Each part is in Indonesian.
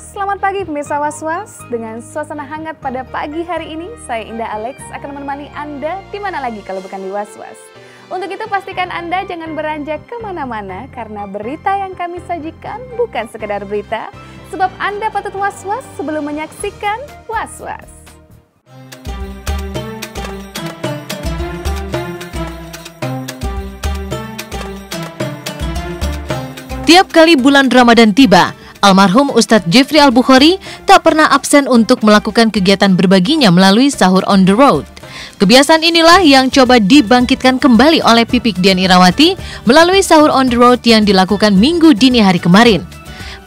selamat pagi pemirsa Was-Was. Dengan suasana hangat pada pagi hari ini, saya Indah Alex akan menemani Anda di mana lagi kalau bukan di Was-Was. Untuk itu pastikan Anda jangan beranjak kemana-mana karena berita yang kami sajikan bukan sekedar berita, sebab Anda patut was-was sebelum menyaksikan Was-Was. Tiap kali bulan Ramadan tiba, almarhum Ustadz Jeffrey Al-Bukhari tak pernah absen untuk melakukan kegiatan berbaginya melalui sahur on the road. Kebiasaan inilah yang coba dibangkitkan kembali oleh Pipik Dian Irawati melalui sahur on the road yang dilakukan Minggu dini hari kemarin.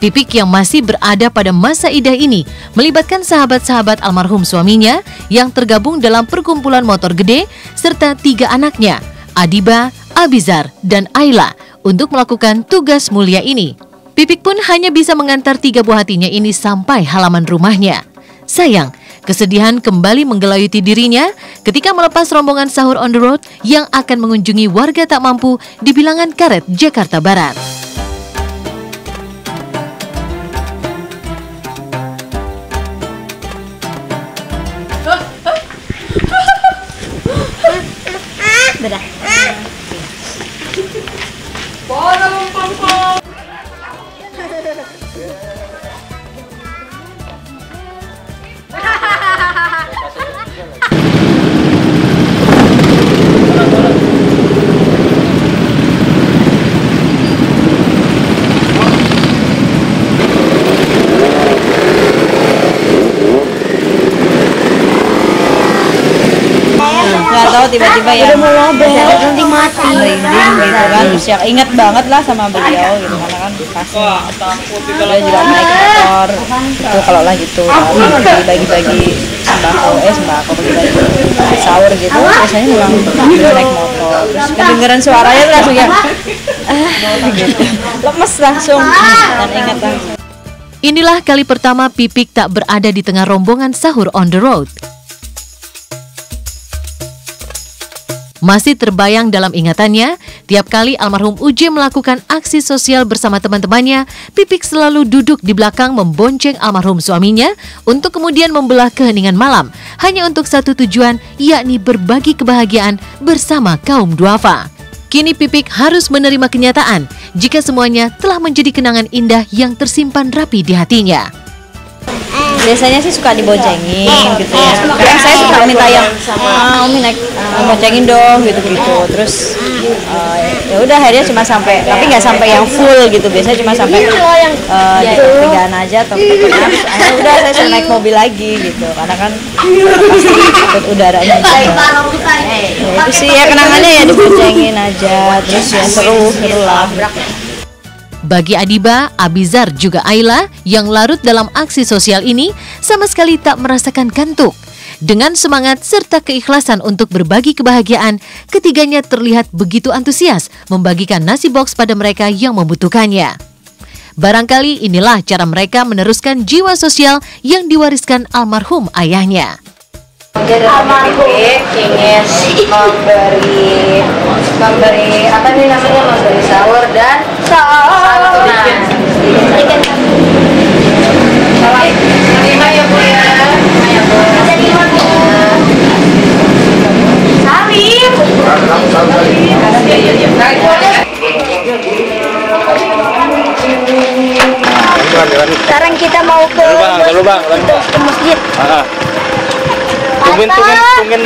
Pipik yang masih berada pada masa idah ini melibatkan sahabat-sahabat almarhum suaminya yang tergabung dalam perkumpulan motor gede serta 3 anaknya, Adiba, Abizar, dan Ayla, untuk melakukan tugas mulia ini. Pipik pun hanya bisa mengantar 3 buah hatinya ini sampai halaman rumahnya. Sayang, kesedihan kembali menggelayuti dirinya ketika melepas rombongan sahur on the road yang akan mengunjungi warga tak mampu di Bilangan Karet, Jakarta Barat. Nggak tahu tiba-tiba ya nanti mati merinding gitu kan, terus ya ingat banget lah sama beliau gitu karena kan kasih beliau juga naik motor itu kalau lah gitu bagi-bagi sembako bagi-bagi sahur gitu biasanya memang beliau naik motor, terus kedengeran suaranya tuh langsung ya gitu lemes langsung dan ingat langsung. Inilah kali pertama Pipik tak berada di tengah rombongan sahur on the road. Masih terbayang dalam ingatannya, tiap kali almarhum Uje melakukan aksi sosial bersama teman-temannya, Pipik selalu duduk di belakang membonceng almarhum suaminya untuk kemudian membelah keheningan malam, hanya untuk satu tujuan, yakni berbagi kebahagiaan bersama kaum duafa. Kini Pipik harus menerima kenyataan jika semuanya telah menjadi kenangan indah yang tersimpan rapi di hatinya. Biasanya sih suka diboncengin gitu ya. Kadang saya suka minta yang Umi naik boncengin dong gitu-gitu. Terus ya udah akhirnya cuma sampai, tapi nggak sampai yang full gitu. Biasanya cuma sampai di pertigaan aja atau akhirnya udah saya naik mobil lagi gitu. Karena kan pasti ikut udaranya juga. Ya, itu sih ya kenangannya ya diboncengin aja. Terus ya seru lah. Bagi Adiba, Abizar, juga Ayla yang larut dalam aksi sosial ini sama sekali tak merasakan kantuk. Dengan semangat serta keikhlasan untuk berbagi kebahagiaan, ketiganya terlihat begitu antusias membagikan nasi box pada mereka yang membutuhkannya. Barangkali inilah cara mereka meneruskan jiwa sosial yang diwariskan almarhum ayahnya. Almarhum ingin memberi apa nih namanya, memberi sahur dan terima ya Bu ya. Sekarang kita mau ke masjid. Tungguin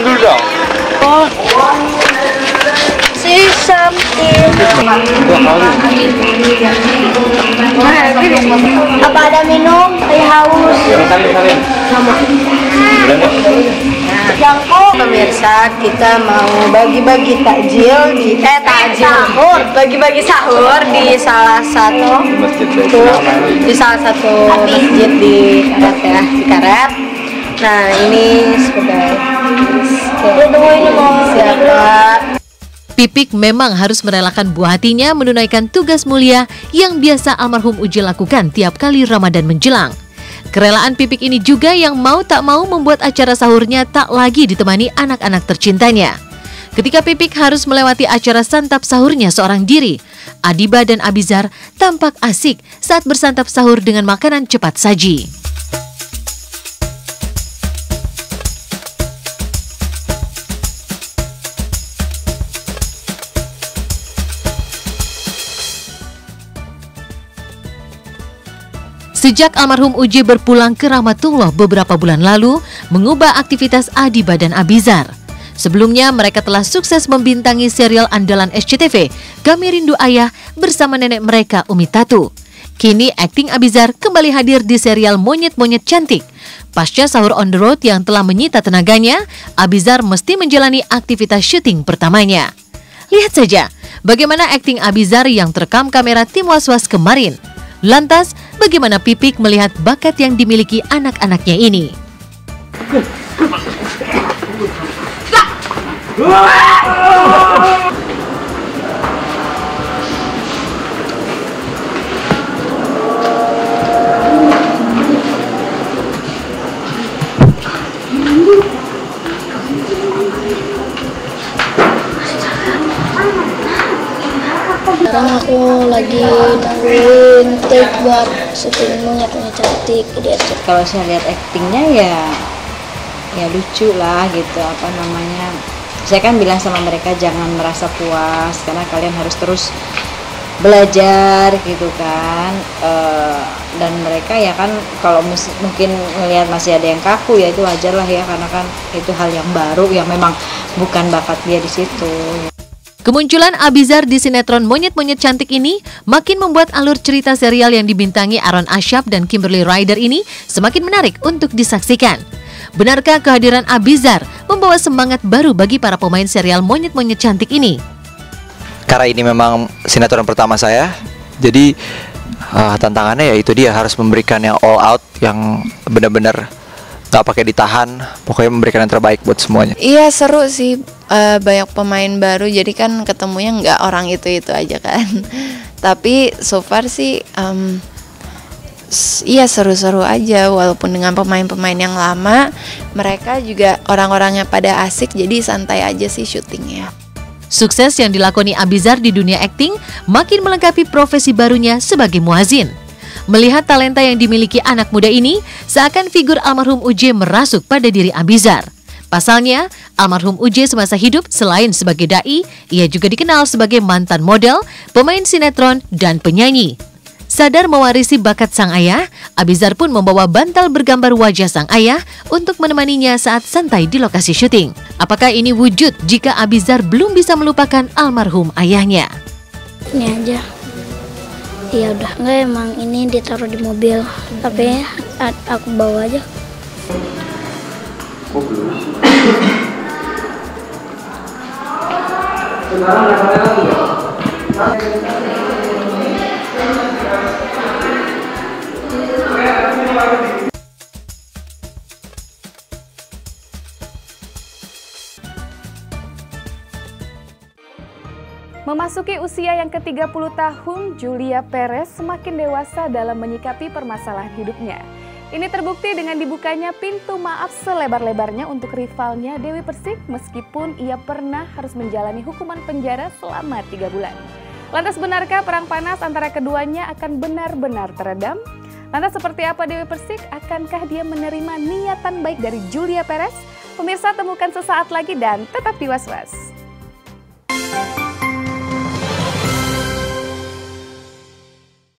dulu dong. See something. Apa ada minum? Saya haus. Pemirsa, kita mau bagi-bagi takjil bagi-bagi sahur di salah satu masjid di Karet ya, di Karet. Nah, ini sekedar siapa. Pipik memang harus merelakan buah hatinya menunaikan tugas mulia yang biasa almarhum Uje lakukan tiap kali Ramadan menjelang. Kerelaan Pipik ini juga yang mau tak mau membuat acara sahurnya tak lagi ditemani anak-anak tercintanya. Ketika Pipik harus melewati acara santap sahurnya seorang diri, Adiba dan Abizar tampak asik saat bersantap sahur dengan makanan cepat saji. Sejak almarhum UJ berpulang ke rahmatullah beberapa bulan lalu, mengubah aktivitas Adiba dan Abizar. Sebelumnya mereka telah sukses membintangi serial andalan SCTV, Kami Rindu Ayah bersama nenek mereka Umi Tatu. Kini akting Abizar kembali hadir di serial Monyet-Monyet Cantik. Pasca sahur on the road yang telah menyita tenaganya, Abizar mesti menjalani aktivitas syuting pertamanya. Lihat saja bagaimana akting Abizar yang terekam kamera tim Was-Was kemarin. Lantas, bagaimana Pipik melihat bakat yang dimiliki anak-anaknya ini? Sekarang aku lagi nungguin take buat syuting Monyet-Monyet Cantik di SCTV. Kalau saya lihat aktingnya ya lucu lah gitu, apa namanya. Saya kan bilang sama mereka jangan merasa puas karena kalian harus terus belajar gitu kan. Dan mereka ya kan kalau mungkin melihat masih ada yang kaku ya itu wajar lah ya, karena kan itu hal yang baru yang memang bukan bakat dia di situ. Kemunculan Abizar di sinetron Monyet-Monyet Cantik ini makin membuat alur cerita serial yang dibintangi Aaron Asyap dan Kimberly Ryder ini semakin menarik untuk disaksikan. Benarkah kehadiran Abizar membawa semangat baru bagi para pemain serial Monyet-Monyet Cantik ini? Karena ini memang sinetron pertama saya, jadi tantangannya ya itu dia, harus memberikan yang all out, yang benar-benar gak pakai ditahan, pokoknya memberikan yang terbaik buat semuanya. Iya seru sih, banyak pemain baru, jadi kan ketemunya nggak orang itu-itu aja kan. Tapi so far sih, iya seru-seru aja, walaupun dengan pemain-pemain yang lama, mereka juga orang-orangnya pada asik, jadi santai aja sih syutingnya. Sukses yang dilakoni Abizar di dunia akting makin melengkapi profesi barunya sebagai muazin. Melihat talenta yang dimiliki anak muda ini, seakan figur almarhum UJ merasuk pada diri Abizar. Pasalnya, almarhum UJ semasa hidup selain sebagai dai, ia juga dikenal sebagai mantan model, pemain sinetron, dan penyanyi. Sadar mewarisi bakat sang ayah, Abizar pun membawa bantal bergambar wajah sang ayah untuk menemaninya saat santai di lokasi syuting. Apakah ini wujud jika Abizar belum bisa melupakan almarhum ayahnya? Ini aja. Ya udah, enggak, emang ini ditaruh di mobil, tapi aku bawa aja. Memasuki usia yang ke-30 tahun, Julia Perez semakin dewasa dalam menyikapi permasalahan hidupnya. Ini terbukti dengan dibukanya pintu maaf selebar-lebarnya untuk rivalnya Dewi Persik, meskipun ia pernah harus menjalani hukuman penjara selama 3 bulan. Lantas benarkah perang panas antara keduanya akan benar-benar teredam? Lantas seperti apa Dewi Persik? Akankah dia menerima niatan baik dari Julia Perez? Pemirsa, temukan sesaat lagi dan tetap di Was-Was.